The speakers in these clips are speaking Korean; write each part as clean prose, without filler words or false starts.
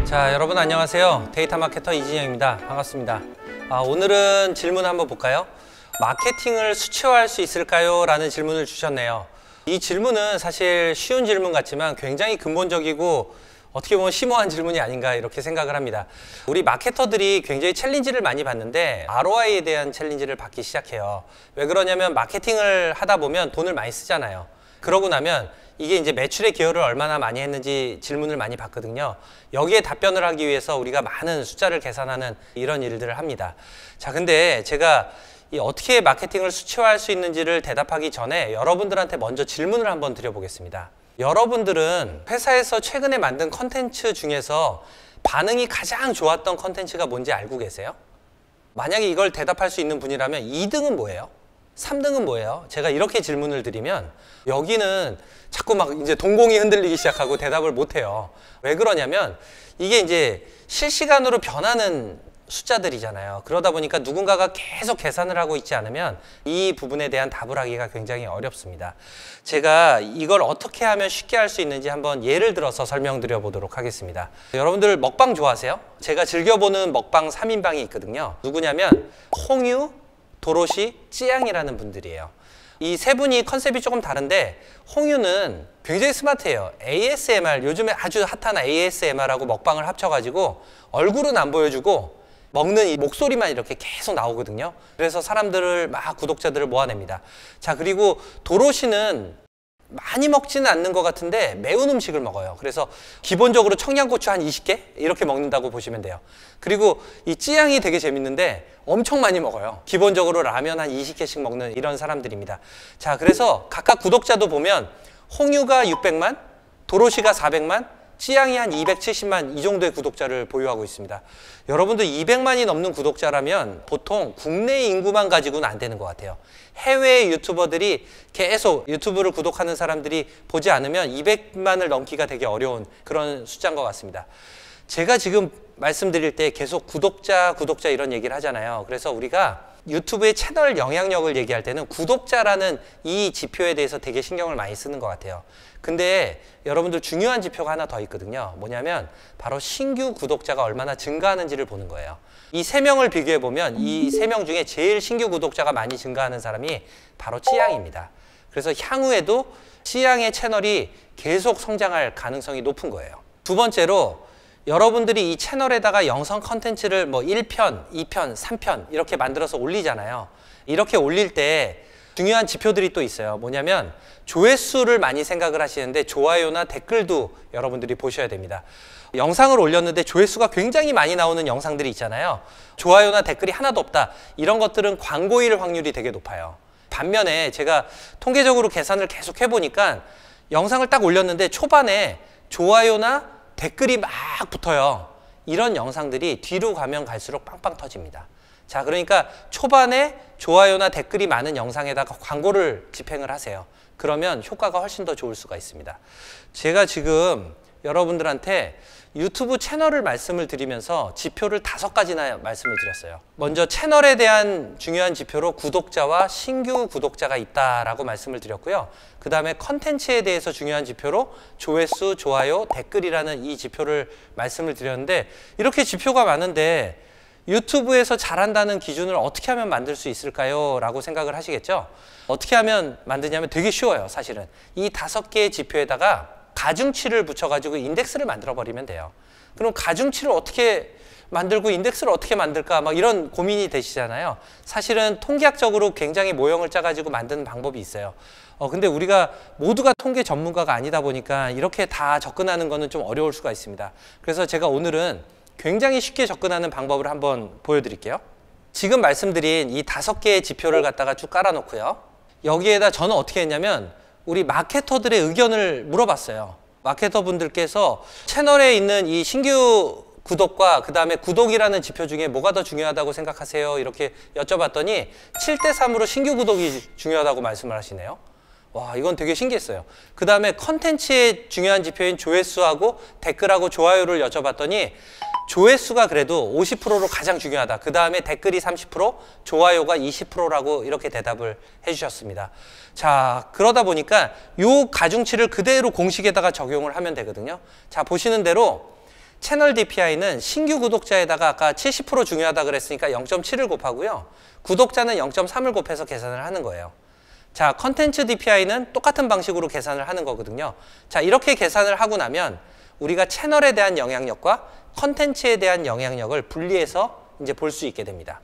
자, 여러분 안녕하세요. 데이터 마케터 이진영입니다. 반갑습니다. 오늘은 질문 한번 볼까요? 마케팅을 수치화할 수 있을까요? 라는 질문을 주셨네요. 이 질문은 사실 쉬운 질문 같지만 굉장히 근본적이고 어떻게 보면 심오한 질문이 아닌가 이렇게 생각을 합니다. 우리 마케터들이 굉장히 챌린지를 많이 받는데 ROI에 대한 챌린지를 받기 시작해요. 왜 그러냐면 마케팅을 하다 보면 돈을 많이 쓰잖아요. 그러고 나면 이게 이제 매출의 기여를 얼마나 많이 했는지 질문을 많이 받거든요. 여기에 답변을 하기 위해서 우리가 많은 숫자를 계산하는 이런 일들을 합니다. 자, 근데 제가 어떻게 마케팅을 수치화할 수 있는지를 대답하기 전에 여러분들한테 먼저 질문을 한번 드려보겠습니다. 여러분들은 회사에서 최근에 만든 컨텐츠 중에서 반응이 가장 좋았던 컨텐츠가 뭔지 알고 계세요? 만약에 이걸 대답할 수 있는 분이라면 2등은 뭐예요? 3등은 뭐예요? 제가 이렇게 질문을 드리면 여기는 자꾸 막 이제 동공이 흔들리기 시작하고 대답을 못해요. 왜 그러냐면 이게 이제 실시간으로 변하는 숫자들이잖아요. 그러다 보니까 누군가가 계속 계산을 하고 있지 않으면 이 부분에 대한 답을 하기가 굉장히 어렵습니다. 제가 이걸 어떻게 하면 쉽게 할 수 있는지 한번 예를 들어서 설명드려 보도록 하겠습니다. 여러분들 먹방 좋아하세요? 제가 즐겨보는 먹방 3인방이 있거든요. 누구냐면 홍유, 도로시, 찌양이라는 분들이에요. 이 세 분이 컨셉이 조금 다른데 홍유는 굉장히 스마트해요. ASMR, 요즘에 아주 핫한 ASMR하고 먹방을 합쳐가지고 얼굴은 안 보여주고 먹는 이 목소리만 이렇게 계속 나오거든요. 그래서 사람들을 막 구독자들을 모아냅니다. 자, 그리고 도로시는 많이 먹지는 않는 것 같은데 매운 음식을 먹어요. 그래서 기본적으로 청양고추 한 20개 이렇게 먹는다고 보시면 돼요. 그리고 이 찌양이 되게 재밌는데 엄청 많이 먹어요. 기본적으로 라면 한 20개씩 먹는 이런 사람들입니다. 자, 그래서 각각 구독자도 보면 홍유가 600만, 도로시가 400만, 찌양이 한 270만 이 정도의 구독자를 보유하고 있습니다. 여러분들 200만이 넘는 구독자라면 보통 국내 인구만 가지고는 안 되는 것 같아요. 해외 유튜버들이 계속 유튜브를 구독하는 사람들이 보지 않으면 200만을 넘기가 되게 어려운 그런 숫자인 것 같습니다. 제가 지금 말씀드릴 때 계속 구독자 이런 얘기를 하잖아요. 그래서 우리가 유튜브의 채널 영향력을 얘기할 때는 구독자라는 이 지표에 대해서 되게 신경을 많이 쓰는 것 같아요. 근데 여러분들 중요한 지표가 하나 더 있거든요. 뭐냐면 바로 신규 구독자가 얼마나 증가하는지를 보는 거예요. 이 세 명을 비교해 보면 이 세 명 중에 제일 신규 구독자가 많이 증가하는 사람이 바로 찌양입니다. 그래서 향후에도 찌양의 채널이 계속 성장할 가능성이 높은 거예요. 두 번째로 여러분들이 이 채널에다가 영상 컨텐츠를 뭐 1편, 2편, 3편 이렇게 만들어서 올리잖아요. 이렇게 올릴 때 중요한 지표들이 또 있어요. 뭐냐면 조회수를 많이 생각을 하시는데 좋아요나 댓글도 여러분들이 보셔야 됩니다. 영상을 올렸는데 조회수가 굉장히 많이 나오는 영상들이 있잖아요. 좋아요나 댓글이 하나도 없다. 이런 것들은 광고일 확률이 되게 높아요. 반면에 제가 통계적으로 계산을 계속 해보니까 영상을 딱 올렸는데 초반에 좋아요나 댓글이 막 붙어요. 이런 영상들이 뒤로 가면 갈수록 빵빵 터집니다. 자, 그러니까 초반에 좋아요나 댓글이 많은 영상에다가 광고를 집행을 하세요. 그러면 효과가 훨씬 더 좋을 수가 있습니다. 제가 지금 여러분들한테 유튜브 채널을 말씀을 드리면서 지표를 5가지나 말씀을 드렸어요. 먼저 채널에 대한 중요한 지표로 구독자와 신규 구독자가 있다라고 말씀을 드렸고요. 그 다음에 컨텐츠에 대해서 중요한 지표로 조회수, 좋아요, 댓글이라는 이 지표를 말씀을 드렸는데 이렇게 지표가 많은데 유튜브에서 잘한다는 기준을 어떻게 하면 만들 수 있을까요? 라고 생각을 하시겠죠? 어떻게 하면 만드냐면 되게 쉬워요, 사실은. 이 5개의 지표에다가 가중치를 붙여가지고 인덱스를 만들어 버리면 돼요. 그럼 가중치를 어떻게 만들고 인덱스를 어떻게 만들까 막 이런 고민이 되시잖아요. 사실은 통계학적으로 굉장히 모형을 짜가지고 만드는 방법이 있어요. 근데 우리가 모두가 통계 전문가가 아니다 보니까 이렇게 다 접근하는 거는 좀 어려울 수가 있습니다. 그래서 제가 오늘은 굉장히 쉽게 접근하는 방법을 한번 보여드릴게요. 지금 말씀드린 이 5개의 지표를 갖다가 쭉 깔아놓고요. 여기에다 저는 어떻게 했냐면 우리 마케터들의 의견을 물어봤어요. 마케터 분들께서 채널에 있는 이 신규 구독과 그 다음에 구독이라는 지표 중에 뭐가 더 중요하다고 생각하세요? 이렇게 여쭤봤더니 7대3으로 신규 구독이 중요하다고 말씀을 하시네요. 와, 이건 되게 신기했어요. 그 다음에 컨텐츠의 중요한 지표인 조회수하고 댓글하고 좋아요를 여쭤봤더니 조회수가 그래도 50%로 가장 중요하다. 그 다음에 댓글이 30%, 좋아요가 20%라고 이렇게 대답을 해주셨습니다. 자, 그러다 보니까 이 가중치를 그대로 공식에다가 적용을 하면 되거든요. 자, 보시는 대로 채널 DPI는 신규 구독자에다가 아까 70% 중요하다 그랬으니까 0.7을 곱하고요. 구독자는 0.3을 곱해서 계산을 하는 거예요. 자, 컨텐츠 DPI는 똑같은 방식으로 계산을 하는 거거든요. 자, 이렇게 계산을 하고 나면 우리가 채널에 대한 영향력과 컨텐츠에 대한 영향력을 분리해서 이제 볼 수 있게 됩니다.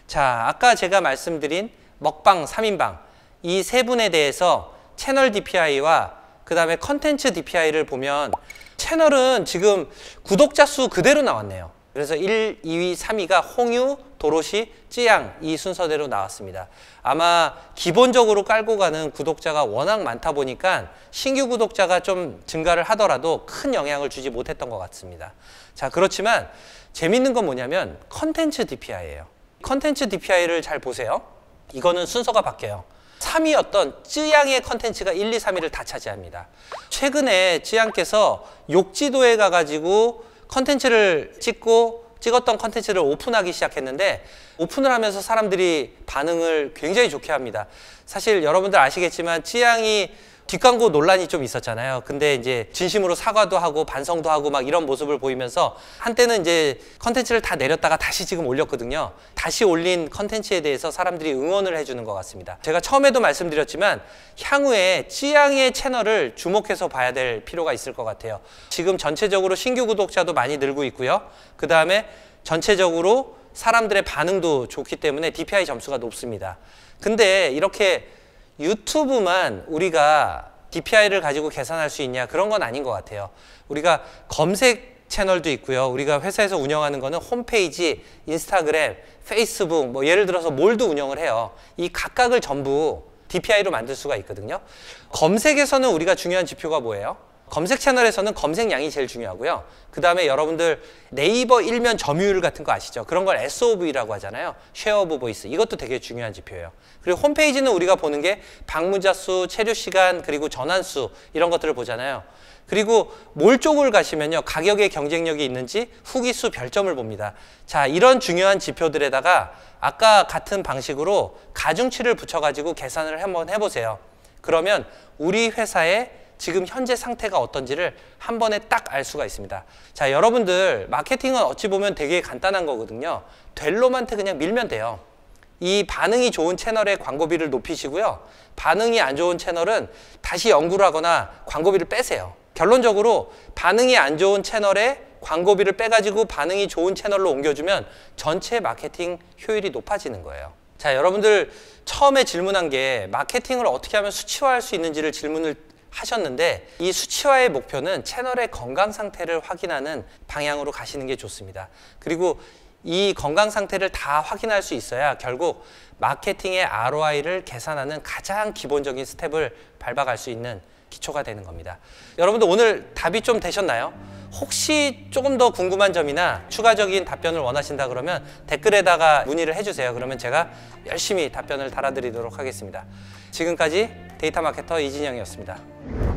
자, 아까 제가 말씀드린 먹방, 3인방 이 세 분에 대해서 채널 DPI와 그 다음에 컨텐츠 DPI를 보면 채널은 지금 구독자 수 그대로 나왔네요. 그래서 1, 2위, 3위가 홍유, 도로시, 쯔양 이 순서대로 나왔습니다. 아마 기본적으로 깔고 가는 구독자가 워낙 많다 보니까 신규 구독자가 좀 증가를 하더라도 큰 영향을 주지 못했던 것 같습니다. 자, 그렇지만 재밌는 건 뭐냐면 컨텐츠 DPI예요. 컨텐츠 DPI를 잘 보세요. 이거는 순서가 바뀌어요. 3위였던 쯔양의 컨텐츠가 1, 2, 3위를 다 차지합니다. 최근에 쯔양께서 욕지도에 가가지고 컨텐츠를 찍었던 컨텐츠를 오픈하기 시작했는데 오픈을 하면서 사람들이 반응을 굉장히 좋게 합니다. 사실 여러분들 아시겠지만 쯔양이 뒷광고 논란이 좀 있었잖아요. 근데 이제 진심으로 사과도 하고 반성도 하고 막 이런 모습을 보이면서 한때는 이제 컨텐츠를 다 내렸다가 다시 지금 올렸거든요. 다시 올린 컨텐츠에 대해서 사람들이 응원을 해주는 것 같습니다. 제가 처음에도 말씀드렸지만 향후에 쯔양의 채널을 주목해서 봐야 될 필요가 있을 것 같아요. 지금 전체적으로 신규 구독자도 많이 늘고 있고요. 그 다음에 전체적으로 사람들의 반응도 좋기 때문에 DPI 점수가 높습니다. 근데 이렇게 유튜브만 우리가 DPI를 가지고 계산할 수 있냐, 그런 건 아닌 것 같아요. 우리가 검색 채널도 있고요. 우리가 회사에서 운영하는 거는 홈페이지, 인스타그램, 페이스북, 뭐 예를 들어서 몰도 운영을 해요. 이 각각을 전부 DPI로 만들 수가 있거든요. 검색에서는 우리가 중요한 지표가 뭐예요? 검색 채널에서는 검색량이 제일 중요하고요. 그 다음에 여러분들 네이버 일면 점유율 같은 거 아시죠? 그런 걸 SOV라고 하잖아요. Share of Voice. 이것도 되게 중요한 지표예요. 그리고 홈페이지는 우리가 보는 게 방문자 수, 체류 시간, 그리고 전환 수 이런 것들을 보잖아요. 그리고 몰 쪽을 가시면요. 가격의 경쟁력이 있는지 후기 수 별점을 봅니다. 자, 이런 중요한 지표들에다가 아까 같은 방식으로 가중치를 붙여가지고 계산을 한번 해보세요. 그러면 우리 회사의 지금 현재 상태가 어떤지를 한 번에 딱 알 수가 있습니다. 자, 여러분들 마케팅은 어찌 보면 되게 간단한 거거든요. 델롬한테 그냥 밀면 돼요. 이 반응이 좋은 채널에 광고비를 높이시고요. 반응이 안 좋은 채널은 다시 연구를 하거나 광고비를 빼세요. 결론적으로 반응이 안 좋은 채널에 광고비를 빼가지고 반응이 좋은 채널로 옮겨주면 전체 마케팅 효율이 높아지는 거예요. 자, 여러분들 처음에 질문한 게 마케팅을 어떻게 하면 수치화할 수 있는지를 질문을 하셨는데 이 수치화의 목표는 채널의 건강 상태를 확인하는 방향으로 가시는 게 좋습니다. 그리고 이 건강 상태를 다 확인할 수 있어야 결국 마케팅의 ROI를 계산하는 가장 기본적인 스텝을 밟아갈 수 있는 기초가 되는 겁니다. 여러분들 오늘 답이 좀 되셨나요? 혹시 조금 더 궁금한 점이나 추가적인 답변을 원하신다 그러면 댓글에다가 문의를 해주세요. 그러면 제가 열심히 답변을 달아드리도록 하겠습니다. 지금까지 데이터 마케터 이진영이었습니다.